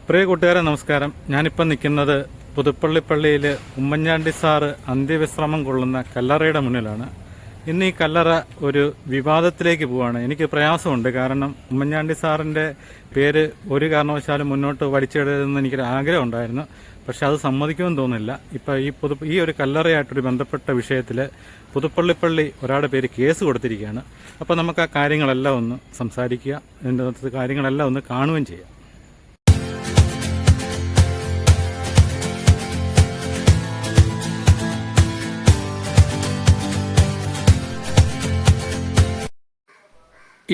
പ്രിയ കൂട്ടുകാരെ നമസ്കാരം. ഞാനിപ്പോൾ നിൽക്കുന്നത് പുതുപ്പള്ളി പള്ളിയിൽ ഉമ്മൻചാണ്ടി സാറ് അന്ത്യവിശ്രമം കൊള്ളുന്ന കല്ലറയുടെ മുന്നിലാണ്. ഇന്ന് ഈ കല്ലറ ഒരു വിവാദത്തിലേക്ക് പോവുകയാണ്. എനിക്ക് പ്രയാസമുണ്ട്, കാരണം ഉമ്മൻചാണ്ടി സാറിൻ്റെ പേര് ഒരു കാരണവശാലും മുന്നോട്ട് വലിച്ചെടുതെന്ന് എനിക്കൊരു ആഗ്രഹം ഉണ്ടായിരുന്നു. പക്ഷെ അത് സമ്മതിക്കുമെന്ന് തോന്നുന്നില്ല. ഇപ്പോൾ ഈ ഒരു കല്ലറയായിട്ടൊരു ബന്ധപ്പെട്ട വിഷയത്തിൽ പുതുപ്പള്ളിപ്പള്ളി ഒരാളുടെ പേര് കേസ് കൊടുത്തിരിക്കുകയാണ്. അപ്പോൾ നമുക്ക് ആ കാര്യങ്ങളെല്ലാം ഒന്ന് സംസാരിക്കുക, ഇതിൻ്റെ കാര്യങ്ങളെല്ലാം ഒന്ന് കാണുകയും ചെയ്യാം.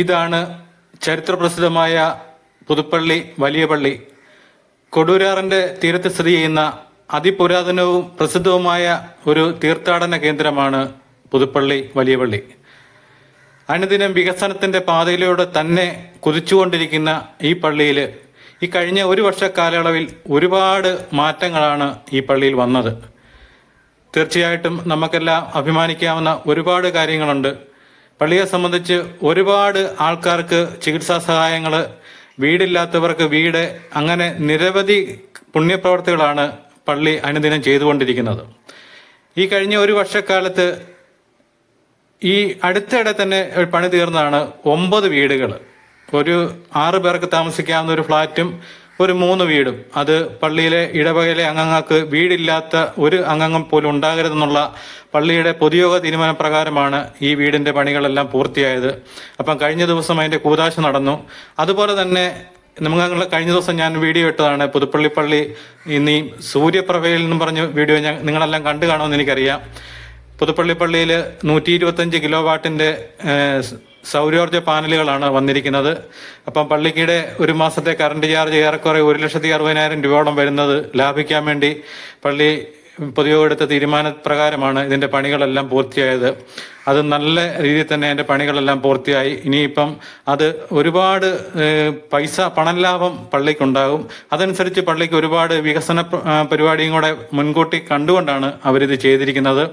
ഇതാണ് ചരിത്രപ്രസിദ്ധമായ പുതുപ്പള്ളി വലിയ പള്ളി. കൊടൂരാറിന്റെ തീരത്ത് സ്ഥിതി ചെയ്യുന്ന അതിപുരാതനവും പ്രസിദ്ധവുമായ ഒരു തീർത്ഥാടന കേന്ദ്രമാണ് പുതുപ്പള്ളി വലിയ പള്ളി. അനുദിനം വികസനത്തിന്റെ പാതയിലൂടെ തന്നെ കുതിച്ചുകൊണ്ടിരിക്കുന്ന ഈ പള്ളിയിൽ ഈ കഴിഞ്ഞ ഒരു വർഷ കാലയളവിൽ ഒരുപാട് മാറ്റങ്ങളാണ് ഈ പള്ളിയിൽ വന്നത്. തീർച്ചയായിട്ടും നമുക്കെല്ലാം അഭിമാനിക്കാവുന്ന ഒരുപാട് കാര്യങ്ങളുണ്ട്. പള്ളിയെ സംബന്ധിച്ച് ഒരുപാട് ആൾക്കാർക്ക് ചികിത്സാ സഹായങ്ങൾ, വീടില്ലാത്തവർക്ക് വീട്, അങ്ങനെ നിരവധി പുണ്യപ്രവർത്തികളാണ് പള്ളി അനുദിനം ചെയ്തുകൊണ്ടിരിക്കുന്നത്. ഈ കഴിഞ്ഞ ഒരു വർഷക്കാലത്ത് ഈ അടുത്തിടെ തന്നെ പണി തീർന്നതാണ് 9 വീടുകൾ. ഒരു 6 പേർക്ക് താമസിക്കാവുന്ന ഒരു ഫ്ലാറ്റും ഒരു 3 വീടും. അത് പള്ളിയിലെ ഇടവകയിലെ അംഗങ്ങൾക്ക് വീടില്ലാത്ത ഒരു അംഗം പോലും ഉണ്ടാകരുതെന്നുള്ള പള്ളിയുടെ പൊതുയോഗ തീരുമാനപ്രകാരമാണ് ഈ വീടിന്റെ പണികളെല്ലാം പൂർത്തിയായത്. അപ്പം കഴിഞ്ഞ ദിവസം അതിന്റെ കൂതാശ നടന്നു. അതുപോലെ തന്നെ കഴിഞ്ഞ ദിവസം ഞാൻ വീഡിയോ ഇട്ടതാണ്. പുതുപ്പള്ളി പള്ളി ഇന്ന് ഈ സൂര്യപ്രഭയിൽ എന്നും പറഞ്ഞ വീഡിയോ നിങ്ങളെല്ലാം കണ്ടു കാണുമെന്ന് എനിക്കറിയാം. പുതുപ്പള്ളി പള്ളിയിൽ 125 കിലോ വാട്ടിന്റെ സൗരോർജ്ജ പാനലുകളാണ് വന്നിരിക്കുന്നത്. അപ്പം പള്ളിക്കിടെ ഒരു മാസത്തെ കറണ്ട് ചാർജ് ഏറെക്കുറെ 1,60,000 രൂപയോളം വരുന്നത് ലാഭിക്കാൻ വേണ്ടി പള്ളി പൊതുയോഗം എടുത്ത തീരുമാനപ്രകാരമാണ് ഇതിന്റെ പണികളെല്ലാം പൂർത്തിയായത്. അത് നല്ല രീതിയിൽ തന്നെ അതിന്റെ പണികളെല്ലാം പൂർത്തിയായി. ഇനിയിപ്പം അത് ഒരുപാട് പണം ലാഭം പള്ളിക്കുണ്ടാകും. അതനുസരിച്ച് പള്ളിക്ക് ഒരുപാട് വികസന പരിപാടിയും കൂടെ മുൻകൂട്ടി കണ്ടുകൊണ്ടാണ് അവരിത് ചെയ്തിരിക്കുന്നത്.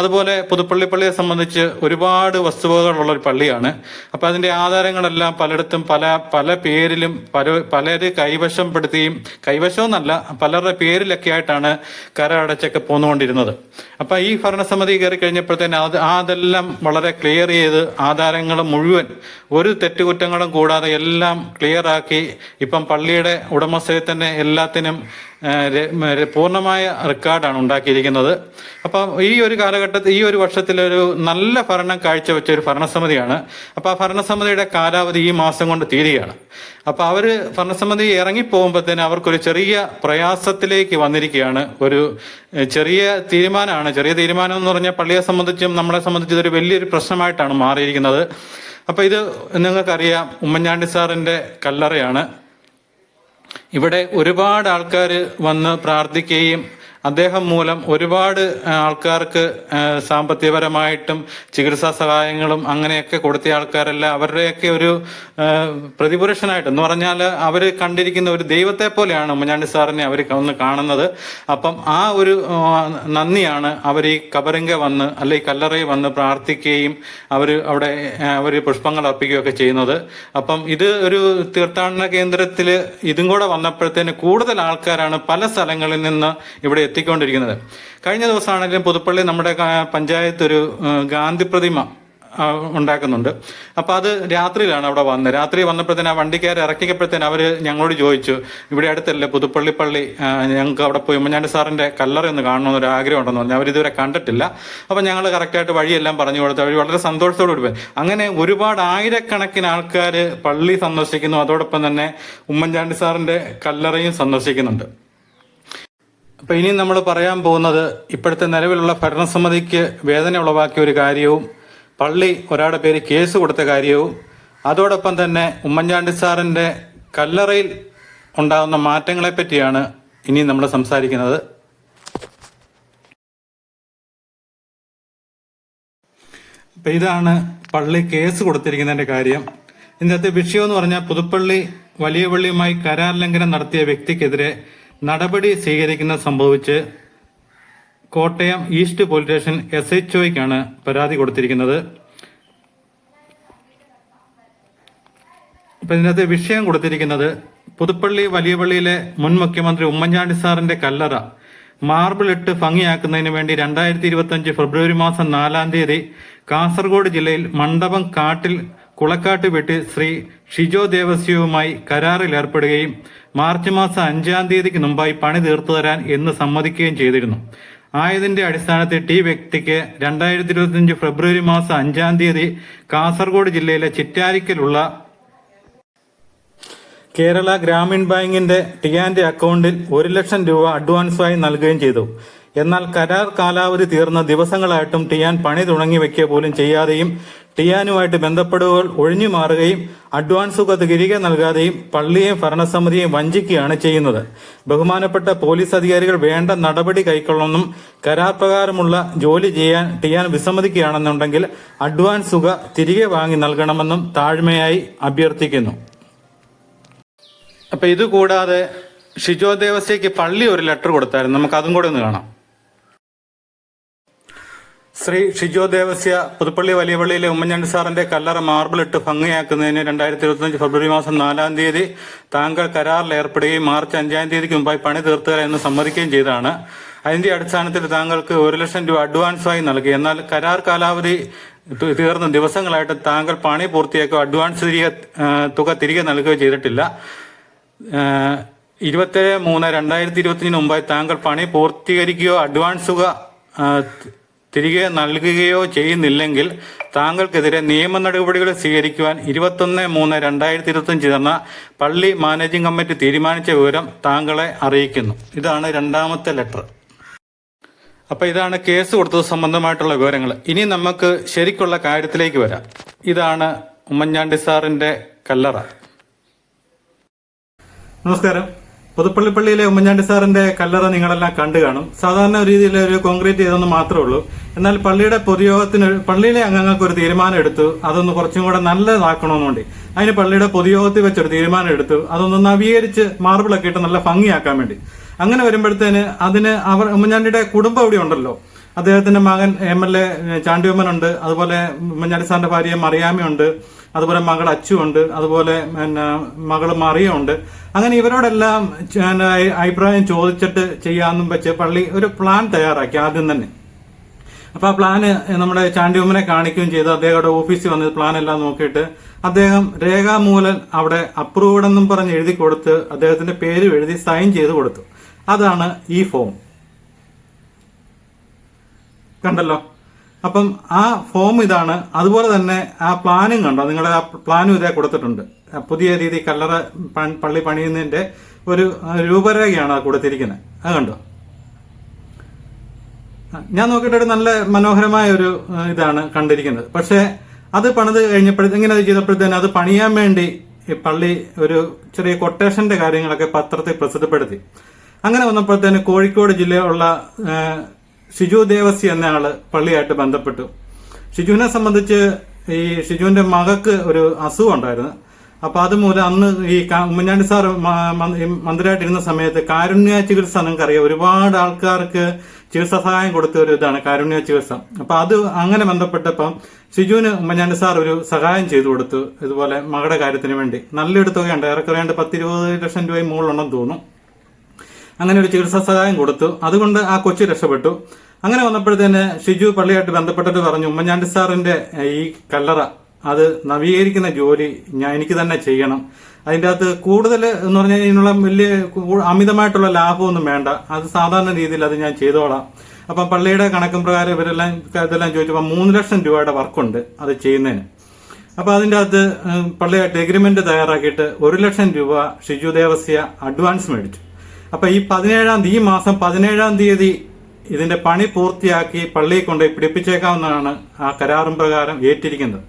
അതുപോലെ പുതുപ്പള്ളി പള്ളിയെ സംബന്ധിച്ച് ഒരുപാട് വസ്തുവകകളുള്ള ഒരു പള്ളിയാണ്. അപ്പൊ അതിന്റെ ആധാരങ്ങളെല്ലാം പലയിടത്തും പല പേരിലും പലര് കൈവശപ്പെടുത്തിയും, കൈവശമെന്നല്ല പലരുടെ പേരിലൊക്കെ ആയിട്ടാണ് കര അടച്ചൊക്കെ പോന്നുകൊണ്ടിരുന്നത്. അപ്പൊ ഈ ഭരണസമിതി കയറി കഴിഞ്ഞപ്പോഴത്തേന് അതെല്ലാം വളരെ ക്ലിയർ ചെയ്ത് ആധാരങ്ങൾ മുഴുവൻ ഒരു തെറ്റുകുറ്റങ്ങളും കൂടാതെ എല്ലാം ക്ലിയർ ആക്കി ഇപ്പം പള്ളിയുടെ ഉടമസ്ഥയിൽ തന്നെ എല്ലാത്തിനും പൂർണ്ണമായ റെക്കോർഡാണ് ഉണ്ടാക്കിയിരിക്കുന്നത്. അപ്പം ഈ ഒരു കാലഘട്ടത്തിൽ, ഈ ഒരു വർഷത്തിലൊരു നല്ല ഭരണം കാഴ്ചവെച്ച ഒരു ഭരണസമിതിയാണ്. അപ്പൊ ആ ഭരണസമിതിയുടെ കാലാവധി ഈ മാസം കൊണ്ട് തീരുകയാണ്. അപ്പൊ അവര് ഭരണസമിതി ഇറങ്ങിപ്പോകുമ്പോഴത്തേന് അവർക്കൊരു ചെറിയ പ്രയാസത്തിലേക്ക് വന്നിരിക്കുകയാണ്. ഒരു ചെറിയ തീരുമാനമാണ്. ചെറിയ തീരുമാനം എന്ന് പറഞ്ഞാൽ പള്ളിയെ സംബന്ധിച്ചും നമ്മളെ സംബന്ധിച്ചും ഇതൊരു വലിയൊരു പ്രശ്നമായിട്ടാണ് മാറിയിരിക്കുന്നത്. അപ്പൊ ഇത് നിങ്ങൾക്കറിയാം, ഉമ്മൻചാണ്ടി സാറിന്റെ കല്ലറയാണ്. ഇവിടെ ഒരുപാട് ആൾക്കാർ വന്ന് പ്രാർത്ഥിക്കുകയും അദ്ദേഹം മൂലം ഒരുപാട് ആൾക്കാർക്ക് സാമ്പത്തികപരമായിട്ടും ചികിത്സാ സഹായങ്ങളും അങ്ങനെയൊക്കെ കൊടുത്ത ആൾക്കാരെല്ലാം അവരുടെയൊക്കെ ഒരു പ്രതിപുരുഷനായിട്ട് എന്ന് പറഞ്ഞാൽ അവർ കണ്ടിരിക്കുന്ന ഒരു ദൈവത്തെ പോലെയാണ് ഉമ്മൻചാണ്ടി സാറിനെ അവർ ഒന്ന് കാണുന്നത്. അപ്പം ആ ഒരു നന്ദിയാണ് അവർ ഈ കബറിങ്ക വന്ന് ഈ കല്ലറയിൽ വന്ന് പ്രാർത്ഥിക്കുകയും അവർ പുഷ്പങ്ങൾ അർപ്പിക്കുകയൊക്കെ ചെയ്യുന്നത്. അപ്പം ഇത് ഒരു തീർത്ഥാടന കേന്ദ്രത്തിൽ ഇതും കൂടെ വന്നപ്പോഴത്തേന് കൂടുതൽ ആൾക്കാരാണ് പല സ്ഥലങ്ങളിൽ നിന്ന് ഇവിടെ എത്തിക്കൊണ്ടിരിക്കുന്നത്. കഴിഞ്ഞ ദിവസമാണെങ്കിലും പുതുപ്പള്ളി നമ്മുടെ പഞ്ചായത്ത് ഒരു ഗാന്ധി പ്രതിമ ഉണ്ടാക്കുന്നുണ്ട്. അപ്പൊ അത് രാത്രിയിലാണ് അവിടെ വന്നത്. രാത്രി വന്നപ്പോഴത്തേന് ആ വണ്ടിക്കാർ ഇറക്കിയപ്പോഴത്തേന് അവര് ഞങ്ങളോട് ചോദിച്ചു, ഇവിടെ അടുത്തല്ലേ പുതുപ്പള്ളി പള്ളി, ഞങ്ങൾക്ക് അവിടെ പോയി ഉമ്മൻചാണ്ടി സാറിന്റെ കല്ലറ ഒന്ന് കാണണമെന്നൊരു ആഗ്രഹം ഉണ്ടെന്ന് പറഞ്ഞു. അവരിതുവരെ കണ്ടിട്ടില്ല. അപ്പൊ ഞങ്ങൾ കറക്റ്റായിട്ട് വഴിയെല്ലാം പറഞ്ഞു കൊടുത്തു. അവർ വളരെ സന്തോഷത്തോടു പോയി. അങ്ങനെ ഒരുപാട് ആയിരക്കണക്കിന് ആൾക്കാർ പള്ളി സന്ദർശിക്കുന്നു. അതോടൊപ്പം തന്നെ ഉമ്മൻചാണ്ടി സാറിന്റെ കല്ലറയും സന്ദർശിക്കുന്നുണ്ട്. അപ്പൊ ഇനി നമ്മൾ പറയാൻ പോകുന്നത് ഇപ്പോഴത്തെ നിലവിലുള്ള ഭരണസമിതിക്ക് വേദന ഉളവാക്കിയ ഒരു കാര്യവും പള്ളി ഒരാളുടെ പേര് കേസ് കൊടുത്ത കാര്യവും അതോടൊപ്പം തന്നെ ഉമ്മൻചാണ്ടി സാറിന്റെ കല്ലറയിൽ ഉണ്ടാകുന്ന മാറ്റങ്ങളെ പറ്റിയാണ് ഇനി നമ്മൾ സംസാരിക്കുന്നത്. അപ്പൊ ഇതാണ് പള്ളി കേസ് കൊടുത്തിരിക്കുന്നതിന്റെ കാര്യം. ഇതിനകത്ത് വിഷയം എന്ന് പറഞ്ഞാൽ പുതുപ്പള്ളി വലിയ പള്ളിയുമായി കരാർ ലംഘനം നടത്തിയ വ്യക്തിക്കെതിരെ നടപടി സ്വീകരിക്കുന്നത് സംഭവിച്ച് കോട്ടയം ഈസ്റ്റ് പോലീസ് സ്റ്റേഷൻ SHOയ്ക്കാണ് പരാതി കൊടുത്തിരിക്കുന്നത്. അപ്പൊ ഇതിനകത്ത് വിഷയം കൊടുത്തിരിക്കുന്നത് പുതുപ്പള്ളി വലിയ പള്ളിയിലെ മുൻ മുഖ്യമന്ത്രി ഉമ്മൻചാണ്ടി സാറിന്റെ കല്ലറ മാർബിൾ ഇട്ട് ഭംഗിയാക്കുന്നതിന് വേണ്ടി 2025 ഫെബ്രുവരി മാസം 4-ാം തീയതി കാസർഗോഡ് ജില്ലയിൽ മണ്ഡപം കാട്ടിൽ കുളക്കാട്ട് വെട്ടി ശ്രീ ഷിജോ ദേവസ്യവുമായി കരാറിൽ ഏർപ്പെടുകയും മാർച്ച് മാസം 5-ാം തീയതിക്ക് മുമ്പായി പണി തീർത്തു തരാൻ എന്ന് സമ്മതിക്കുകയും ചെയ്തിരുന്നു. ആയതിന്റെ അടിസ്ഥാനത്തിൽ ടി വ്യക്തിക്ക് 2025 ഫെബ്രുവരി മാസം 5-ാം തീയതി കാസർഗോഡ് ജില്ലയിലെ ചിറ്റാരിക്കലുള്ള കേരള ഗ്രാമീൺ ബാങ്കിന്റെ ടിയാന്റെ അക്കൗണ്ടിൽ 1 ലക്ഷം രൂപ അഡ്വാൻസായി നൽകുകയും ചെയ്തു. എന്നാൽ കരാർ കാലാവധി തീർന്ന ദിവസങ്ങളായിട്ടും ടിയാൻ പണി തുടങ്ങി വെക്കുക പോലും ചെയ്യാതെയും ടിയാനുമായിട്ട് ബന്ധപ്പെടുകകൾ ഒഴിഞ്ഞു മാറുകയും അഡ്വാൻസ് തുക തിരികെ നൽകാതെയും പള്ളിയെയും ഭരണസമിതിയെയും വഞ്ചിക്കുകയാണ് ചെയ്യുന്നത്. ബഹുമാനപ്പെട്ട പോലീസ് അധികാരികൾ വേണ്ട നടപടി കൈക്കൊള്ളണമെന്നും കരാർ പ്രകാരമുള്ള ജോലി ചെയ്യാൻ ടിയാൻ വിസമ്മതിക്കുകയാണെന്നുണ്ടെങ്കിൽ അഡ്വാൻസ് തുക തിരികെ വാങ്ങി നൽകണമെന്നും താഴ്മയായി അഭ്യർത്ഥിക്കുന്നു. അപ്പൊ ഇത് കൂടാതെ ഷിജോ ദേവസ്യയ്ക്ക് പള്ളി ഒരു ലെറ്റർ കൊടുത്തായിരുന്നു. നമുക്ക് അതും കൂടെ ഒന്ന് കാണാം. ശ്രീ ഷിജോ ദേവസ്യ, പുതുപ്പള്ളി വലിയ പള്ളിയിലെ ഉമ്മൻചാണ്ടി സാറിന്റെ കല്ലറ മാർബിൾ ഇട്ട് ഭംഗിയാക്കുന്നതിന് 2025 ഫെബ്രുവരി മാസം 4-ാം തീയതി താങ്കൾ കരാറിൽ ഏർപ്പെടുകയും മാർച്ച് 5-ാം തീയതിക്ക് മുമ്പായി പണി തീർത്തുക എന്ന് സമ്മതിക്കുകയും ചെയ്തതാണ്. അതിന്റെ അടിസ്ഥാനത്തിൽ താങ്കൾക്ക് 1 ലക്ഷം രൂപ അഡ്വാൻസായി നൽകി. എന്നാൽ കരാർ കാലാവധി തീർന്ന ദിവസങ്ങളായിട്ട് താങ്കൾ പണി പൂർത്തിയാക്കുകയോ അഡ്വാൻസ് തുക തിരികെ നൽകുകയോ ചെയ്തിട്ടില്ല. 27/3/2025 മുമ്പായി താങ്കൾ പണി പൂർത്തീകരിക്കുകയോ അഡ്വാൻസ് തുക തിരികെ നൽകുകയോ ചെയ്യുന്നില്ലെങ്കിൽ താങ്കൾക്കെതിരെ നിയമ നടപടികൾ സ്വീകരിക്കുവാൻ 21/3/2025 ചേർന്ന പള്ളി മാനേജിംഗ് കമ്മിറ്റി തീരുമാനിച്ച വിവരം താങ്കളെ അറിയിക്കുന്നു. ഇതാണ് 2ാമത്തെ ലെറ്റർ. അപ്പൊ ഇതാണ് കേസ് കൊടുത്തത് സംബന്ധമായിട്ടുള്ള വിവരങ്ങൾ. ഇനി നമുക്ക് ശരിക്കുള്ള കാര്യത്തിലേക്ക് വരാം. ഇതാണ് ഉമ്മൻചാണ്ടി സാറിന്റെ കല്ലറ. നമസ്കാരം. പുതുപ്പള്ളി പള്ളിയിലെ ഉമ്മൻചാണ്ടി സാറിന്റെ കല്ലറ നിങ്ങളെല്ലാം കണ്ടു കാണും. സാധാരണ രീതിയിൽ ഒരു കോൺക്രീറ്റ് ചെയ്തെന്ന് മാത്രമേ ഉള്ളൂ. എന്നാൽ പള്ളിയുടെ പൊതുയോഗത്തിന് പള്ളിയിലെ അംഗങ്ങൾക്ക് ഒരു തീരുമാനം എടുത്തു, അതൊന്ന് കുറച്ചും കൂടെ നല്ലതാക്കണമെന്നുണ്ട്. അതിന് പള്ളിയുടെ പൊതുയോഗത്തിൽ വെച്ചൊരു തീരുമാനം എടുത്തു, അതൊന്ന് നവീകരിച്ച് മാർബിളൊക്കെ ഇട്ട് നല്ല ഭംഗിയാക്കാൻ വേണ്ടി. അങ്ങനെ വരുമ്പോഴത്തേന് അതിന് ഉമ്മൻചാണ്ടിയുടെ കുടുംബം ഇവിടെ ഉണ്ടല്ലോ. അദ്ദേഹത്തിന്റെ മകൻ MLA ചാണ്ടിയമ്മനുണ്ട്, അതുപോലെ ഉമ്മൻചാണ്ടി സാറിന്റെ ഭാര്യ മറിയാമ്മയുണ്ട്, അതുപോലെ മകൾ അച്ചുണ്ട്, അതുപോലെ മകള് മറിയുണ്ട്. അങ്ങനെ ഇവരോടെല്ലാം അഭിപ്രായം ചോദിച്ചിട്ട് ചെയ്യാമെന്നും വെച്ച് പള്ളി ഒരു പ്ലാൻ തയ്യാറാക്കി ആദ്യം തന്നെ. അപ്പൊ ആ പ്ലാന് നമ്മുടെ ചാണ്ടിയമ്മനെ കാണിക്കുകയും ചെയ്തു. അദ്ദേഹയുടെ ഓഫീസിൽ വന്ന് പ്ലാൻ എല്ലാം നോക്കിയിട്ട് അദ്ദേഹം രേഖാമൂലം അവിടെ അപ്രൂവ്ഡ് എന്നും പറഞ്ഞ് എഴുതി കൊടുത്ത് അദ്ദേഹത്തിന്റെ പേര് എഴുതി സൈൻ ചെയ്ത് കൊടുത്തു. അതാണ് ഈ ഫോം. കണ്ടല്ലോ. അപ്പം ആ ഫോം ഇതാണ്. അതുപോലെ തന്നെ ആ പ്ലാനും കണ്ടോ, നിങ്ങളുടെ ആ പ്ലാനും ഇതേ കൊടുത്തിട്ടുണ്ട്. പുതിയ രീതി കല്ലറ പള്ളി പണിയുന്നതിന്റെ ഒരു രൂപരേഖയാണ് അത് കൊടുത്തിരിക്കുന്നത്. അത് കണ്ടോ. ഞാൻ നോക്കിയിട്ട് നല്ല മനോഹരമായ ഒരു ഇതാണ് കണ്ടിരിക്കുന്നത്. പക്ഷെ അത് പണിത് ഇങ്ങനെ ചെയ്തപ്പോഴത്തേന് അത് പണിയാൻ വേണ്ടി ഈ പള്ളി ഒരു ചെറിയ കൊട്ടേഷന്റെ കാര്യങ്ങളൊക്കെ പത്രത്തിൽ പ്രസിദ്ധപ്പെടുത്തി. അങ്ങനെ വന്നപ്പോഴത്തേന് കോഴിക്കോട് ജില്ലയിലുള്ള ഷിജു ദേവസ്യ എന്ന ആള് പള്ളിയായിട്ട് ബന്ധപ്പെട്ടു. ഷിജുവിനെ സംബന്ധിച്ച് ഈ ഷിജുവിന്റെ മകക്ക് ഒരു അസുഖം ഉണ്ടായിരുന്നു. അപ്പൊ അതുമൂലം അന്ന് ഈ ഉമ്മൻചാണ്ടി സാർ മന്ത്രിയായിട്ടിരുന്ന സമയത്ത് കാരുണ്യ ചികിത്സ നിങ്ങൾക്കറിയാം, ഒരുപാട് ആൾക്കാർക്ക് ചികിത്സാ സഹായം കൊടുത്ത ഒരു ഇതാണ് കാരുണ്യ ചികിത്സ. അപ്പൊ അത് അങ്ങനെ ബന്ധപ്പെട്ടപ്പം ഷിജുവിന് ഉമ്മൻചാണ്ടി സാർ ഒരു സഹായം ചെയ്തു കൊടുത്തു. ഇതുപോലെ മകളുടെ കാര്യത്തിന് വേണ്ടി നല്ലൊരു തുകയുണ്ട്, ഏറെക്കുറയാണ്ട് 10-20 ലക്ഷം രൂപയും മുകളിലുണ്ടെന്ന് തോന്നുന്നു. അങ്ങനെ ഒരു ചികിത്സാ സഹായം കൊടുത്തു. അതുകൊണ്ട് ആ കൊച്ചു രക്ഷപ്പെട്ടു. അങ്ങനെ വന്നപ്പോഴത്തേന് ഷിജു പള്ളിയായിട്ട് ബന്ധപ്പെട്ടിട്ട് പറഞ്ഞു, ഉമ്മൻചാണ്ടി സാറിന്റെ ഈ കല്ലറ അത് നവീകരിക്കുന്ന ജോലി എനിക്ക് തന്നെ ചെയ്യണം. അതിൻ്റെ അകത്ത് കൂടുതൽ എന്ന് പറഞ്ഞാൽ ഇതിനുള്ള വലിയ അമിതമായിട്ടുള്ള ലാഭമൊന്നും വേണ്ട, അത് സാധാരണ രീതിയിൽ അത് ഞാൻ ചെയ്തോളാം. അപ്പം പള്ളിയുടെ കണക്കും പ്രകാരം ഇതെല്ലാം ചോദിച്ചപ്പോൾ 3 ലക്ഷം രൂപയുടെ വർക്കുണ്ട് അത് ചെയ്യുന്നതിന്. അപ്പൊ അതിൻ്റെ അകത്ത് പള്ളിയായിട്ട് എഗ്രിമെന്റ് തയ്യാറാക്കിയിട്ട് 1 ലക്ഷം രൂപ ഷിജു ദേവസ്യ അഡ്വാൻസ് മേടിച്ചു. അപ്പൊ ഈ മാസം 17-ാം തീയതി ഇതിന്റെ പണി പൂർത്തിയാക്കി പള്ളിയെ കൊണ്ട് പിടിപ്പിച്ചേക്കാവുന്നതാണ് ആ കരാറും പ്രകാരം ഏറ്റിരിക്കുന്നത്.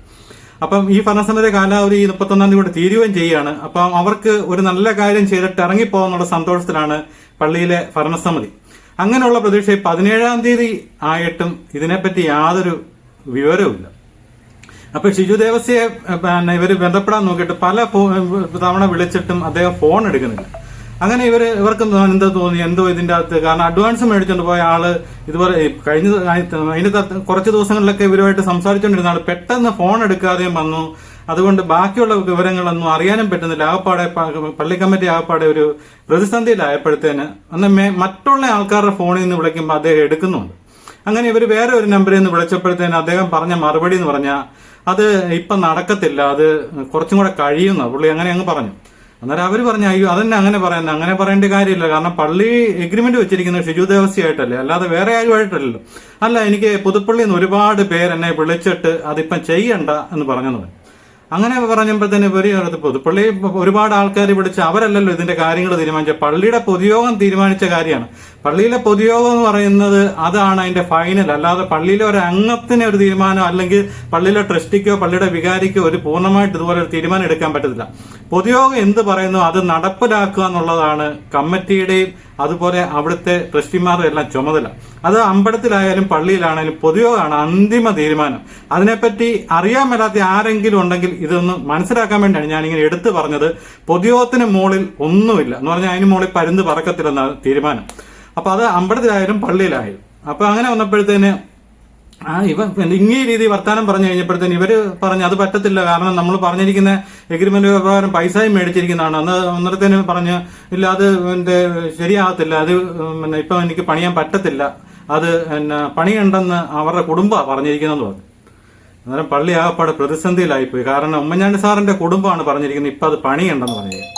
അപ്പം ഈ ഭരണസമിതി കാലാവധി 31-ാം തീയതി കൂടെ തീരുകയും ചെയ്യുകയാണ്. അപ്പം അവർക്ക് ഒരു നല്ല കാര്യം ചെയ്തിട്ട് ഇറങ്ങിപ്പോകാന്നുള്ള സന്തോഷത്തിലാണ് പള്ളിയിലെ ഭരണസമിതി. അങ്ങനെയുള്ള പ്രതീക്ഷ 17-ാം തീയതി ആയിട്ടും ഇതിനെപ്പറ്റി യാതൊരു വിവരവുമില്ല. അപ്പൊ ഷിജു ദേവസ്യയെ ഇവര് ബന്ധപ്പെടാൻ നോക്കിയിട്ട് പല തവണ വിളിച്ചിട്ടും അദ്ദേഹം ഫോൺ എടുക്കുന്നില്ല. അങ്ങനെ ഇവർക്ക് എന്താ തോന്നി, എന്തോ ഇതിന്റെ അകത്ത്, കാരണം അഡ്വാൻസ് മേടിച്ചുകൊണ്ട് പോയ ആള് ഇതുപോലെ അതിന്റെ കുറച്ച് ദിവസങ്ങളിലൊക്കെ ഇവരുമായിട്ട് സംസാരിച്ചുകൊണ്ടിരുന്ന ആള് പെട്ടെന്ന് ഫോൺ എടുക്കാതെയും വന്നു. അതുകൊണ്ട് ബാക്കിയുള്ള വിവരങ്ങളൊന്നും അറിയാനും പറ്റുന്നില്ല. ആകപ്പാടെ പള്ളി കമ്മിറ്റി ആകപ്പാടെ ഒരു പ്രതിസന്ധിയിലായപ്പോഴത്തേന് അന്ന് മറ്റുള്ള ആൾക്കാരുടെ ഫോണിൽ നിന്ന് വിളിക്കുമ്പോൾ അദ്ദേഹം എടുക്കുന്നുണ്ട്. അങ്ങനെ ഇവർ വേറെ ഒരു നമ്പറിൽ നിന്ന് വിളിച്ചപ്പോഴത്തേന് അദ്ദേഹം പറഞ്ഞ മറുപടി എന്ന് പറഞ്ഞാൽ അത് ഇപ്പം നടക്കത്തില്ല, അത് കുറച്ചും കൂടെ കഴിയുന്ന പുള്ളി അങ്ങനെ അങ്ങ് പറഞ്ഞു. അന്നേരം അവർ പറഞ്ഞു, അയ്യോ അതെന്നെ അങ്ങനെ പറയുന്നത്, അങ്ങനെ പറയേണ്ട കാര്യമില്ല, കാരണം പള്ളി എഗ്രിമെന്റ് വെച്ചിരിക്കുന്നത് ഷിജു ദേവസ്യായിട്ടല്ലേ, അല്ലാതെ വേറെ ആരുമായിട്ടല്ലല്ലോ. അല്ല, എനിക്ക് പുതുപ്പള്ളിയിൽ നിന്ന് ഒരുപാട് പേരെന്നെ വിളിച്ചിട്ട് അതിപ്പം ചെയ്യണ്ട എന്ന് പറഞ്ഞെന്ന് പറഞ്ഞു. അങ്ങനെ പറഞ്ഞപ്പോഴത്തേന് പുതുപ്പള്ളി ഒരുപാട് ആൾക്കാർ വിളിച്ച് അവരല്ലല്ലോ ഇതിന്റെ കാര്യങ്ങൾ തീരുമാനിച്ച, പള്ളിയുടെ പൊതുയോഗം തീരുമാനിച്ച കാര്യമാണ്. പള്ളിയിലെ പൊതുയോഗം എന്ന് പറയുന്നത് അതാണ് അതിന്റെ ഫൈനൽ, അല്ലാതെ പള്ളിയിലെ ഒരു അംഗത്തിന് ഒരു തീരുമാനം അല്ലെങ്കിൽ പള്ളിയിലെ ട്രസ്റ്റിക്കോ പള്ളിയുടെ വികാരിക്കോ ഒരു പൂർണ്ണമായിട്ട് ഇതുപോലെ ഒരു തീരുമാനം എടുക്കാൻ പറ്റത്തില്ല. പൊതുയോഗം എന്ത് പറയുന്നു അത് നടപ്പിലാക്കുക എന്നുള്ളതാണ് കമ്മിറ്റിയുടെയും അതുപോലെ അവിടുത്തെ ട്രസ്റ്റിമാരുടെ എല്ലാം ചുമതല. അത് അമ്പലത്തിലായാലും പള്ളിയിലാണെങ്കിലും പൊതുയോഗമാണ് അന്തിമ തീരുമാനം. അതിനെപ്പറ്റി അറിയാൻ മേലാത്ത ആരെങ്കിലും ഉണ്ടെങ്കിൽ ഇതൊന്ന് മനസ്സിലാക്കാൻ വേണ്ടിയാണ് ഞാനിങ്ങനെ എടുത്തു പറഞ്ഞത്. പൊതുയോഗത്തിന് മുകളിൽ ഒന്നുമില്ല എന്ന് പറഞ്ഞാൽ അതിന് മുകളിൽ പരുന്ത് പറക്കത്തില്ലെന്നാണ് തീരുമാനം. അപ്പൊ അത് അമ്പലത്തിലായാലും പള്ളിയിലായാലും. അപ്പൊ അങ്ങനെ വന്നപ്പോഴത്തേന് ഇങ്ങേ രീതി വർത്താനം പറഞ്ഞു കഴിഞ്ഞപ്പോഴത്തേന് ഇവര് പറഞ്ഞു അത് പറ്റത്തില്ല, കാരണം നമ്മൾ പറഞ്ഞിരിക്കുന്ന എഗ്രിമെന്റ് പ്രകാരം പൈസയും മേടിച്ചിരിക്കുന്നതാണ്. അന്നേരത്തേന് പറഞ്ഞ് ഇല്ല, അത് ശരിയാകത്തില്ല, അത് ഇപ്പൊ എനിക്ക് പണിയാൻ പറ്റത്തില്ല, അത് പണിയുണ്ടെന്ന് അവരുടെ കുടുംബമാണ് പറഞ്ഞിരിക്കുന്നതെന്ന് പറഞ്ഞു. അന്നേരം പള്ളി ആകപ്പാടെ പ്രതിസന്ധിയിലായിപ്പോയി. കാരണം ഉമ്മൻചാണ്ടി സാറിന്റെ കുടുംബമാണ് പറഞ്ഞിരിക്കുന്നത് ഇപ്പൊ അത് പണിയുണ്ടെന്ന് പറഞ്ഞിരിക്കുന്നത്.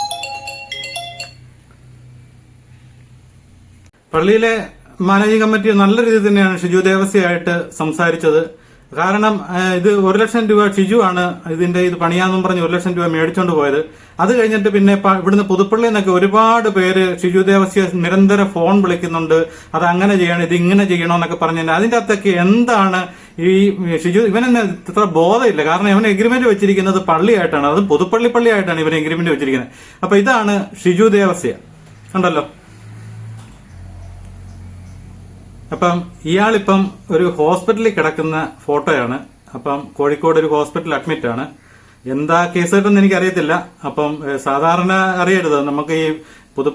പള്ളിയിലെ മാനേജിംഗ് കമ്മിറ്റി നല്ല രീതിയിൽ തന്നെയാണ് ഷിജു ദേവസ്യായിട്ട് സംസാരിച്ചത്. കാരണം ഇത് 1 ലക്ഷം രൂപ ഷിജു ആണ് ഇത് പണിയാന്നും പറഞ്ഞ് 1 ലക്ഷം രൂപ മേടിച്ചോണ്ട് പോയത്. അത് കഴിഞ്ഞിട്ട് പിന്നെ ഇവിടുന്ന് പുതുപ്പള്ളിയിൽ നിന്നൊക്കെ ഒരുപാട് പേര് ഷിജു ദേവസ്യ നിരന്തരം ഫോൺ വിളിക്കുന്നുണ്ട്, അത് അങ്ങനെ ചെയ്യണം, ഇത് ഇങ്ങനെ ചെയ്യണമെന്നൊക്കെ പറഞ്ഞു. അതിന്റെ അകത്തൊക്കെ എന്താണ് ഈ ഷിജു ഇവനെന്നെ ഇത്ര ബോധമില്ല. കാരണം ഇവൻ എഗ്രിമെന്റ് വെച്ചിരിക്കുന്നത് പള്ളിയായിട്ടാണ്, അത് പള്ളിയായിട്ടാണ് ഇവൻ എഗ്രിമെന്റ് വെച്ചിരിക്കുന്നത്. അപ്പൊ ഇതാണ് ഷിജു ദേവസ്യ, കണ്ടല്ലോ. അപ്പം ഇയാളിപ്പം ഒരു ഹോസ്പിറ്റലിൽ കിടക്കുന്ന ഫോട്ടോയാണ്. അപ്പം കോഴിക്കോട് ഒരു ഹോസ്പിറ്റലിൽ അഡ്മിറ്റ് ആണ്. എന്താ കേസ് കിട്ടുമെന്ന് എനിക്കറിയത്തില്ല. അപ്പം സാധാരണ അറിയരുത്, നമുക്ക് ഈ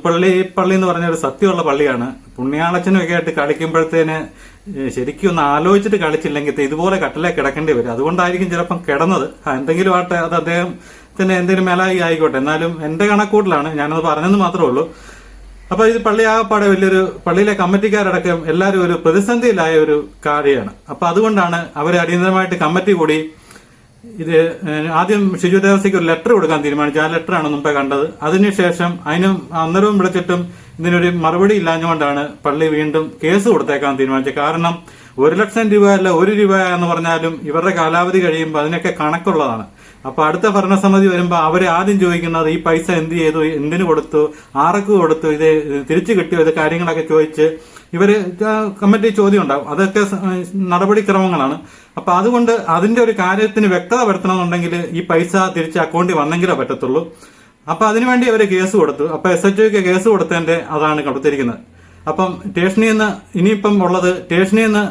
പള്ളി എന്ന് പറഞ്ഞ ഒരു സത്യമുള്ള പള്ളിയാണ്. പുണ്യാളച്ചനും ഒക്കെ ആയിട്ട് കളിക്കുമ്പോഴത്തേന് ശരിക്കും ഒന്ന് ആലോചിച്ചിട്ട് കളിച്ചില്ലെങ്കിൽ ഇതുപോലെ കട്ടിലേ കിടക്കേണ്ടി വരും. അതുകൊണ്ടായിരിക്കും ചിലപ്പം കിടന്നത്. എന്തെങ്കിലും ആട്ടെ, അത് അദ്ദേഹത്തിന് എന്തെങ്കിലും മേലായി ആയിക്കോട്ടെ. എന്നാലും എന്റെ കണക്കൂട്ടിലാണ്, ഞാനത് പറഞ്ഞെന്ന് മാത്രമേ ഉള്ളൂ. അപ്പൊ ഇത് പള്ളിയാകപ്പാടെ വലിയൊരു പള്ളിയിലെ കമ്മിറ്റിക്കാരടക്കം എല്ലാവരും ഒരു പ്രതിസന്ധിയിലായ ഒരു കാര്യമാണ്. അപ്പൊ അതുകൊണ്ടാണ് അവർ അടിയന്തരമായിട്ട് കമ്മിറ്റി കൂടി ഇത് ആദ്യം ഷിജു ദേവസ്യക്ക് ഒരു ലെറ്റർ കൊടുക്കാൻ തീരുമാനിച്ചു. ആ ലെറ്ററാണ് മുമ്പേ കണ്ടത്. അതിനുശേഷം അന്നേരവും വിളിച്ചിട്ടും ഇതിനൊരു മറുപടി ഇല്ലാഞ്ഞുകൊണ്ടാണ് പള്ളി വീണ്ടും കേസ് കൊടുത്തേക്കാൻ തീരുമാനിച്ചത്. കാരണം 1 ലക്ഷം രൂപ അല്ല 1 രൂപ എന്ന് പറഞ്ഞാലും ഇവരുടെ കാലാവധി കഴിയുമ്പോൾ അതിനൊക്കെ കണക്കുള്ളതാണ്. അപ്പൊ അടുത്ത ഭരണസമിതി വരുമ്പോ അവര് ആദ്യം ചോദിക്കുന്നത് ഈ പൈസ എന്ത് ചെയ്തു, എന്തിനു കൊടുത്തു, ആർക്ക് കൊടുത്തു, ഇത് തിരിച്ചു കിട്ടിയോ, ഇത് കാര്യങ്ങളൊക്കെ ചോദിച്ച് ഇവര് കമ്മിറ്റി ചോദ്യം ഉണ്ടാവും. അതൊക്കെ നടപടിക്രമങ്ങളാണ്. അപ്പൊ അതുകൊണ്ട് അതിന്റെ ഒരു കാര്യത്തിന് വ്യക്തത വരുത്തണമെന്നുണ്ടെങ്കിൽ ഈ പൈസ തിരിച്ച് അക്കൗണ്ടിൽ വന്നെങ്കിലേ പറ്റത്തുള്ളൂ. അപ്പൊ അതിനുവേണ്ടി അവര് കേസ് കൊടുത്തു. അപ്പൊ SHOക്ക് കേസ് കൊടുത്തതിന്റെ അതാണ് കൊടുത്തിരിക്കുന്നത്. അപ്പം സ്റ്റേഷനിൽ നിന്ന് ഇനിയിപ്പം ഉള്ളത്, സ്റ്റേഷനിൽ നിന്ന്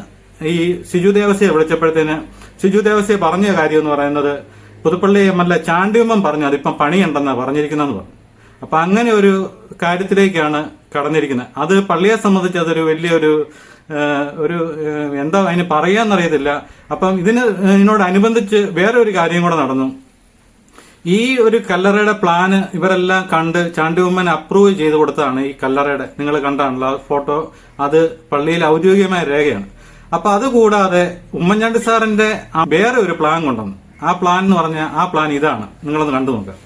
ഈ ഷിജു ദേവസ്യയെ വിളിച്ചപ്പോഴത്തേന് ഷിജു ദേവസ്യ പറഞ്ഞ കാര്യം എന്ന് പറയുന്നത് പുതുപ്പള്ളി MLA ചാണ്ടിയമ്മൻ പറഞ്ഞു അതിപ്പം പണിയുണ്ടെന്നാണ് പറഞ്ഞിരിക്കുന്നതെന്ന് പറഞ്ഞു. അപ്പൊ അങ്ങനെ ഒരു കാര്യത്തിലേക്കാണ് കടന്നിരിക്കുന്നത്. അത് പള്ളിയെ സംബന്ധിച്ച് അതൊരു വലിയൊരു എന്താ അതിന് പറയാന്നറിയത്തില്ല. അപ്പം ഇതിനോടനുബന്ധിച്ച് വേറെ ഒരു കാര്യം കൂടെ നടന്നു. ഈ ഒരു കല്ലറയുടെ പ്ലാന് ഇവരെല്ലാം കണ്ട് ചാണ്ടിയമ്മൻ അപ്രൂവ് ചെയ്ത് കൊടുത്തതാണ്. ഈ കല്ലറയുടെ നിങ്ങൾ കണ്ടാണല്ലോ ഫോട്ടോ, അത് പള്ളിയിൽ ഔദ്യോഗികമായ രേഖയാണ്. അപ്പൊ അതുകൂടാതെ ഉമ്മൻചാണ്ടി സാറിന്റെ വേറെ ഒരു പ്ലാൻ കൊണ്ടുവന്നു. ആ പ്ലാൻ എന്ന് പറഞ്ഞാൽ ആ പ്ലാൻ ഇതാണ്, നിങ്ങളൊന്ന് കണ്ടു നോക്കാം.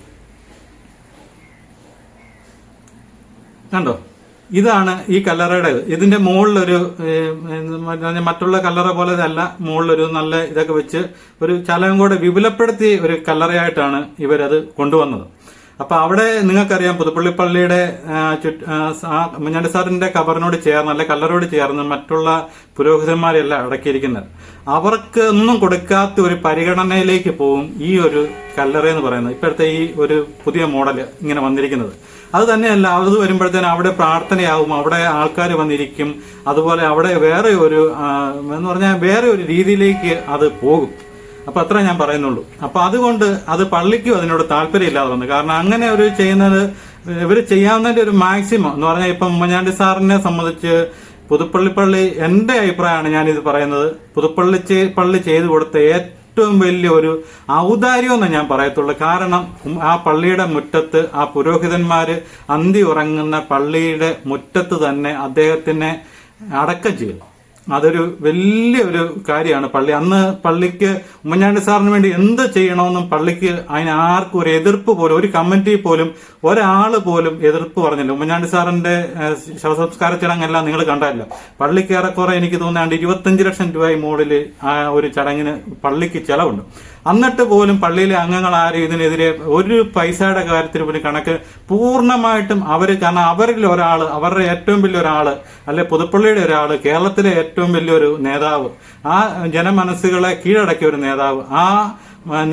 കണ്ടോ, ഇതാണ് ഈ കല്ലറയുടെ. ഇതിന്റെ മുകളിലൊരു മറ്റുള്ള കല്ലറ പോലെ അല്ല, മുകളിലൊരു നല്ല ഇതൊക്കെ വെച്ച് ഒരു ചലകം കൂടെ വിപുലപ്പെടുത്തി ഒരു കല്ലറയായിട്ടാണ് ഇവരത് കൊണ്ടുവന്നത്. അപ്പൊ അവിടെ നിങ്ങൾക്കറിയാം പുതുപ്പള്ളി പള്ളിയുടെ ഉമ്മൻചാണ്ടി സാറിന്റെ കബറിനോട് ചേർന്ന് അല്ലെ കല്ലറോട് ചേർന്ന് മറ്റുള്ള പുരോഹിതന്മാരെല്ലാം അടക്കിയിരിക്കുന്നത്. അവർക്ക് ഒന്നും കൊടുക്കാത്ത ഒരു പരിഗണനയിലേക്ക് പോകും ഈ ഒരു കല്ലറ എന്ന് പറയുന്നത്. ഇപ്പോഴത്തെ ഈ ഒരു പുതിയ മോഡല് ഇങ്ങനെ വന്നിരിക്കുന്നത് അത് തന്നെയല്ല. അത് വരുമ്പോഴത്തേനും അവിടെ പ്രാർത്ഥനയാവും, അവിടെ ആൾക്കാർ വന്നിരിക്കും. അതുപോലെ അവിടെ വേറെ ഒരു എന്ന് പറഞ്ഞാൽ വേറെ ഒരു രീതിയിലേക്ക് അത് പോകും. അപ്പൊ അത്ര ഞാൻ പറയുന്നുള്ളൂ. അപ്പൊ അതുകൊണ്ട് അത് പള്ളിക്കും അതിനോട് താല്പര്യമില്ലാതെ വന്നു. കാരണം അങ്ങനെ ഒരു ചെയ്യുന്നത് ഇവർ ചെയ്യാവുന്നതിന്റെ ഒരു മാക്സിമം എന്ന് പറഞ്ഞാൽ ഇപ്പം ഉമ്മൻചാണ്ടി സാറിനെ സംബന്ധിച്ച് പുതുപ്പള്ളി എന്റെ അഭിപ്രായമാണ് ഞാനിത് പറയുന്നത്. പള്ളി ചെയ്തു കൊടുത്ത ഏറ്റവും വലിയ ഒരു ഔദാര്യം എന്ന് ഞാൻ പറയത്തുള്ളൂ. കാരണം ആ പള്ളിയുടെ മുറ്റത്ത് ആ പുരോഹിതന്മാര് അന്തി ഉറങ്ങുന്ന പള്ളിയുടെ മുറ്റത്ത് തന്നെ അദ്ദേഹത്തിനെ അടക്കം ചെയ്തു. അതൊരു വലിയൊരു കാര്യമാണ്. അന്ന് പള്ളിക്ക് ഉമ്മൻചാണ്ടി സാറിന് വേണ്ടി എന്ത് ചെയ്യണമെന്നും പള്ളിക്ക് അതിന് ആർക്കും ഒരു എതിർപ്പ് പോലും, ഒരു കമ്മിറ്റി പോലും ഒരാൾ പോലും എതിർപ്പ് പറഞ്ഞില്ല. ഉമ്മൻചാണ്ടി സാറിന്റെ ശവസംസ്കാര ചടങ്ങെല്ലാം നിങ്ങൾ കണ്ടല്ലോ. പള്ളിക്ക് ഏറെക്കുറെ എനിക്ക് തോന്നാണ്ട് 25 ലക്ഷം രൂപ മുകളിൽ ആ ഒരു ചടങ്ങിന് പള്ളിക്ക് ചെലവുണ്ട്. എന്നിട്ട് പോലും പള്ളിയിലെ അംഗങ്ങൾ ആരും ഇതിനെതിരെ ഒരു പൈസയുടെ കാര്യത്തിൽ പോലും കണക്ക് പൂർണ്ണമായിട്ടും കാരണം അവരിൽ ഒരാള്, അവരുടെ ഏറ്റവും വലിയൊരാള്, അല്ലെ പുതുപ്പള്ളിയുടെ ഒരാള്, കേരളത്തിലെ ഏറ്റവും വലിയൊരു നേതാവ്, ആ ജനമനസ്സുകളെ കീഴടക്കിയ ഒരു നേതാവ്, ആ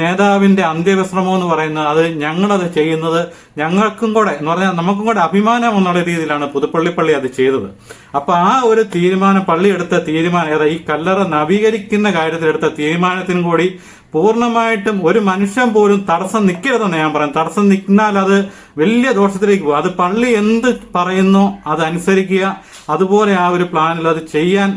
നേതാവിന്റെ അന്ത്യവിശ്രമം എന്ന് പറയുന്നത് അത് ഞങ്ങളത് ചെയ്യുന്നത് ഞങ്ങൾക്കും കൂടെ എന്ന് പറഞ്ഞാൽ നമുക്കും കൂടെ അഭിമാനം എന്നുള്ള രീതിയിലാണ് പുതുപ്പള്ളി അത് ചെയ്തത്. അപ്പൊ ആ ഒരു തീരുമാനം, പള്ളി എടുത്ത തീരുമാനം, ഈ കല്ലറ നവീകരിക്കുന്ന കാര്യത്തിൽ എടുത്ത തീരുമാനത്തിനും കൂടി പൂർണ്ണമായിട്ടും ഒരു മനുഷ്യൻ പോലും തടസ്സം നിൽക്കരുതെന്ന് ഞാൻ പറയും. തടസ്സം നിന്നാൽ അത് വലിയ ദോഷത്തിലേക്ക് പോകും. അത് പള്ളി എന്ത് പറയുന്നോ അതനുസരിക്കുക, അതുപോലെ ആ ഒരു പ്ലാനിൽ അത് ചെയ്യാൻ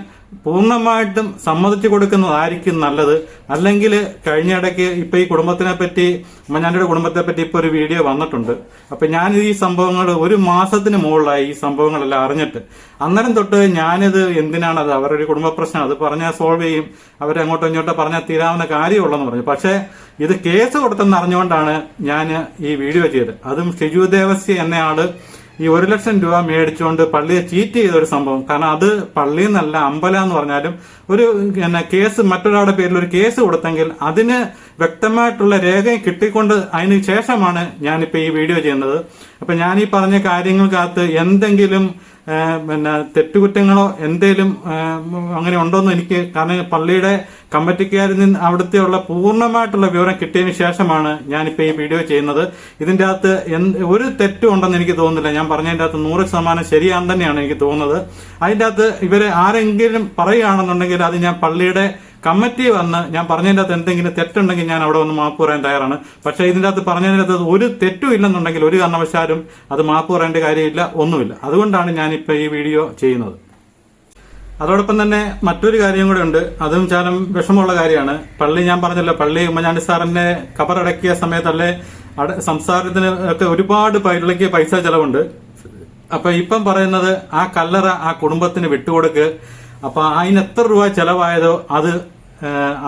പൂർണ്ണമായിട്ടും സമ്മതിച്ചു കൊടുക്കുന്നതായിരിക്കും നല്ലത്. അല്ലെങ്കിൽ കഴിഞ്ഞിടയ്ക്ക് ഇപ്പൊ ഈ കുടുംബത്തിനെ പറ്റി, ഉമ്മൻചാണ്ടിയുടെ കുടുംബത്തെ പറ്റി ഇപ്പൊ ഒരു വീഡിയോ വന്നിട്ടുണ്ട്. അപ്പൊ ഞാൻ ഈ സംഭവങ്ങൾ 1 മാസത്തിന് മുകളിലായി ഈ സംഭവങ്ങളെല്ലാം അറിഞ്ഞിട്ട്. അന്നേരം തൊട്ട് ഞാനിത് എന്തിനാണത്, അവരൊരു കുടുംബ പ്രശ്നം, അത് പറഞ്ഞാൽ സോൾവ് ചെയ്യും, അവരങ്ങോട്ടോ ഇങ്ങോട്ടോ പറഞ്ഞാൽ തീരാവുന്ന കാര്യമുള്ളെന്ന് പറഞ്ഞു. പക്ഷെ ഇത് കേസ് കൊടുത്തെന്ന് അറിഞ്ഞുകൊണ്ടാണ് ഞാൻ ഈ വീഡിയോ ചെയ്തത്. അതും ഷിജു ദേവസ്യ എന്നയാള് ഈ 1 ലക്ഷം രൂപ മേടിച്ചുകൊണ്ട് പള്ളിയെ ചീറ്റ് ചെയ്ത ഒരു സംഭവം. കാരണം അത് പള്ളിയിൽ നിന്നല്ല, അമ്പലം എന്ന് പറഞ്ഞാലും ഒരു കേസ്, മറ്റൊരാളുടെ പേരിൽ ഒരു കേസ് കൊടുത്തെങ്കിൽ അതിന് വ്യക്തമായിട്ടുള്ള രേഖയും കിട്ടിക്കൊണ്ട് അതിന് ശേഷമാണ് ഞാനിപ്പോ ഈ വീഡിയോ ചെയ്യുന്നത്. അപ്പൊ ഞാൻ ഈ പറഞ്ഞ കാര്യങ്ങൾക്കകത്ത് എന്തെങ്കിലും തെറ്റുകുറ്റങ്ങളോ എന്തേലും അങ്ങനെ ഉണ്ടോന്ന് എനിക്ക്, കാരണം പള്ളിയുടെ കമ്മിറ്റിക്കാരിൽ നിന്ന് അവിടുത്തെ ഉള്ള പൂർണ്ണമായിട്ടുള്ള വിവരം കിട്ടിയതിന് ശേഷമാണ് ഞാനിപ്പോ ഈ വീഡിയോ ചെയ്യുന്നത്. ഇതിന്റെ അകത്ത് ഒരു തെറ്റും ഉണ്ടെന്ന് എനിക്ക് തോന്നുന്നില്ല. ഞാൻ പറഞ്ഞതിന്റെ അകത്ത് 100% ശരിയാണെന്ന് തന്നെയാണ് എനിക്ക് തോന്നുന്നത്. അതിന്റെ അകത്ത് ഇവര് ആരെങ്കിലും പറയുകയാണെന്നുണ്ടെങ്കിൽ അത് ഞാൻ പള്ളിയുടെ കമ്മിറ്റി വന്ന് ഞാൻ പറഞ്ഞതിൻ്റെ അകത്ത് എന്തെങ്കിലും തെറ്റുണ്ടെങ്കിൽ ഞാൻ അവിടെ വന്ന് മാപ്പ് പറയാൻ തയ്യാറാണ്. പക്ഷേ ഇതിൻ്റെ അകത്ത് പറഞ്ഞതിൻ്റെ അകത്ത് ഒരു തെറ്റും ഇല്ലെന്നുണ്ടെങ്കിൽ ഒരു കാരണവശാലും അത് മാപ്പ് പറയേണ്ട കാര്യമില്ല, ഒന്നുമില്ല. അതുകൊണ്ടാണ് ഞാനിപ്പോൾ ഈ വീഡിയോ ചെയ്യുന്നത്. അതോടൊപ്പം തന്നെ മറ്റൊരു കാര്യം കൂടെ ഉണ്ട്, അതും ചാലം വിഷമമുള്ള കാര്യമാണ്. പള്ളി ഞാൻ പറഞ്ഞല്ലോ, പള്ളി ഉമ്മൻചാണ്ടി സാറിന്റെ കബറടക്കിയ സമയത്തല്ലേ സംസാരത്തിന് ഒക്കെ ഒരുപാട് പള്ളിക്ക് പൈസ ചെലവുണ്ട്. അപ്പൊ ഇപ്പം പറയുന്നത് ആ കല്ലറ ആ കുടുംബത്തിന് വിട്ടുകൊടുക്ക്. അപ്പൊ അതിന് എത്ര രൂപ ചെലവായതോ അത്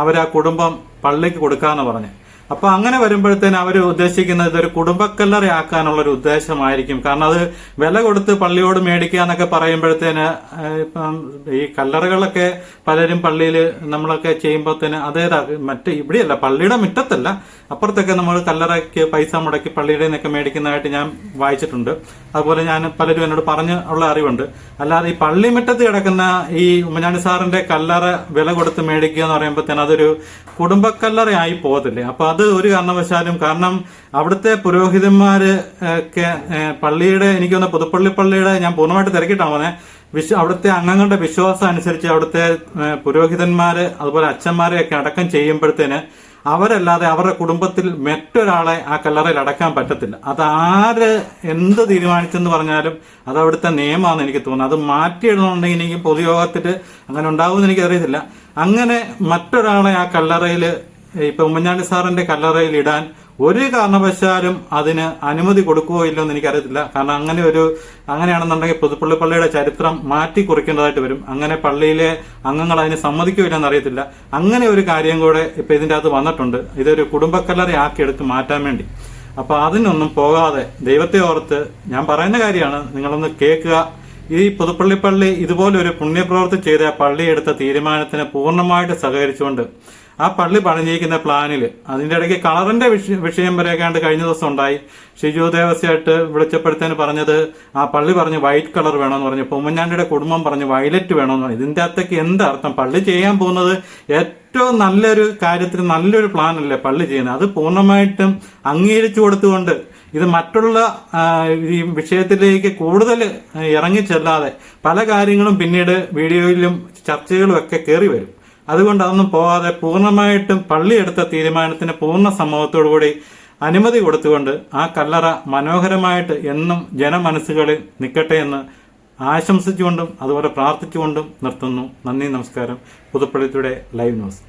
അവരാ കുടുംബം പള്ളിക്ക് കൊടുക്കാന്ന് പറഞ്ഞു. അപ്പൊ അങ്ങനെ വരുമ്പോഴത്തേന് അവർ ഉദ്ദേശിക്കുന്നത് ഇതൊരു കുടുംബക്കല്ലറ ആക്കാനുള്ള ഒരു ഉദ്ദേശമായിരിക്കും. കാരണം അത് വില കൊടുത്ത് പള്ളിയോട് മേടിക്കുക എന്നൊക്കെ പറയുമ്പോഴത്തേന് ഈ കല്ലറകളൊക്കെ പലരും പള്ളിയിൽ നമ്മളൊക്കെ ചെയ്യുമ്പോഴത്തേന് അതേതാ ഇവിടെയല്ല, പള്ളിയുടെ മുറ്റത്തല്ല, അപ്പുറത്തൊക്കെ നമ്മൾ കല്ലറയ്ക്ക് പൈസ മുടക്കി പള്ളിയുടെ നിന്നൊക്കെ മേടിക്കുന്നതായിട്ട് ഞാൻ വായിച്ചിട്ടുണ്ട്. അതുപോലെ ഞാൻ പലരും എന്നോട് പറഞ്ഞ് ഉള്ള അറിവുണ്ട്. അല്ലാതെ ഈ പള്ളി മുറ്റത്ത് കിടക്കുന്ന ഈ ഉമ്മൻചാണ്ടി സാറിന്റെ കല്ലറ വില കൊടുത്ത് മേടിക്കുക എന്ന് പറയുമ്പോഴത്തേന് അതൊരു കുടുംബക്കല്ലറയായി പോകത്തില്ലേ. അപ്പൊ അത് ഒരു കാരണവശാലും, കാരണം അവിടുത്തെ പുരോഹിതന്മാര് ഒക്കെ പള്ളിയുടെ, എനിക്ക് തോന്നുന്ന പുതുപ്പള്ളി പള്ളിയുടെ, ഞാൻ പൂർണ്ണമായിട്ട് തിരക്കിയിട്ടാണ് പറഞ്ഞത്, അവിടുത്തെ അംഗങ്ങളുടെ വിശ്വാസം അനുസരിച്ച് അവിടുത്തെ പുരോഹിതന്മാര് അതുപോലെ അച്ഛന്മാരെയൊക്കെ അടക്കം ചെയ്യുമ്പോഴത്തേന് അവരല്ലാതെ അവരുടെ കുടുംബത്തിൽ മറ്റൊരാളെ ആ കല്ലറയിൽ അടക്കാൻ പറ്റത്തില്ല. അതാര് എന്ത് തീരുമാനിച്ചെന്ന് പറഞ്ഞാലും അത് അവിടുത്തെ നിയമമാണെന്ന് എനിക്ക് തോന്നുന്നു. അത് മാറ്റിയിടുന്നുണ്ടെങ്കിൽ എനിക്ക് പൊതുയോഗത്തിൽ അങ്ങനെ ഉണ്ടാവുമെന്ന് എനിക്കറിയത്തില്ല. അങ്ങനെ മറ്റൊരാളെ ആ കല്ലറയിൽ, ഇപ്പൊ ഉമ്മൻചാണ്ടി സാറിന്റെ കല്ലറയിൽ ഇടാൻ ഒരു കാരണവശാലും അതിന് അനുമതി കൊടുക്കുകയോ ഇല്ലോ എന്ന് എനിക്കറിയത്തില്ല. കാരണം അങ്ങനെയാണെന്നുണ്ടെങ്കിൽ പുതുപ്പള്ളി പള്ളിയുടെ ചരിത്രം മാറ്റി കുറിക്കേണ്ടതായിട്ട് വരും. അങ്ങനെ പള്ളിയിലെ അംഗങ്ങൾ അതിന് സമ്മതിക്കുകയില്ലെന്ന് അറിയത്തില്ല. അങ്ങനെ ഒരു കാര്യം കൂടെ ഇപ്പൊ ഇതിന്റെ അകത്ത് വന്നിട്ടുണ്ട്, ഇതൊരു കുടുംബക്കല്ലറ ആക്കി എടുത്ത് മാറ്റാൻ വേണ്ടി. അപ്പൊ അതിനൊന്നും പോകാതെ ദൈവത്തെ ഓർത്ത് ഞാൻ പറയുന്ന കാര്യമാണ്, നിങ്ങളൊന്ന് കേൾക്കുക. ഈ പുതുപ്പള്ളി പള്ളി ഇതുപോലെ ഒരു പുണ്യപ്രവൃത്തി ചെയ്ത പള്ളി എടുത്ത തീരുമാനത്തിന് പൂർണ്ണമായിട്ട് സഹകരിച്ചുകൊണ്ട് ആ പള്ളി പണിഞ്ഞിരിക്കുന്ന പ്ലാനിൽ അതിന്റെ ഇടയ്ക്ക് കളറിന്റെ വിഷയം വരെയൊക്കെയാണ്ട് കഴിഞ്ഞ ദിവസം ഉണ്ടായി. ഷിജു ദേവസ്യായിട്ട് വിളിച്ചപ്പോഴത്തേന് പറഞ്ഞത് ആ പള്ളി പറഞ്ഞ് വൈറ്റ് കളർ വേണമെന്ന് പറഞ്ഞു. ഉമ്മൻചാണ്ടിയുടെ കുടുംബം പറഞ്ഞ് വയലറ്റ് വേണമെന്ന് പറഞ്ഞു. ഇതിന്റെ അകത്തേക്ക് എന്താർത്ഥം? പള്ളി ചെയ്യാൻ പോകുന്നത് ഏറ്റവും നല്ലൊരു കാര്യത്തിന് നല്ലൊരു പ്ലാൻ അല്ലേ പള്ളി ചെയ്യുന്നത്. അത് പൂർണ്ണമായിട്ടും അംഗീകരിച്ചു കൊടുത്തുകൊണ്ട് ഇത് മറ്റുള്ള ഈ വിഷയത്തിലേക്ക് കൂടുതൽ ഇറങ്ങിച്ചെല്ലാതെ പല കാര്യങ്ങളും പിന്നീട് വീഡിയോയിലും ചർച്ചകളും ഒക്കെ കയറി വരും. അതുകൊണ്ട് അതൊന്നും പോകാതെ പൂർണ്ണമായിട്ടും പള്ളി എടുത്ത തീരുമാനത്തിന് പൂർണ്ണ സമ്മതത്തോടുകൂടി അനുമതി കൊടുത്തുകൊണ്ട് ആ കല്ലറ മനോഹരമായിട്ട് എന്നും ജനമനസ്സുകളിൽ നിൽക്കട്ടെ എന്ന് ആശംസിച്ചുകൊണ്ടും അതുപോലെ പ്രാർത്ഥിച്ചുകൊണ്ടും നിർത്തുന്നു. നന്ദി, നമസ്കാരം. Puthuppally today live news.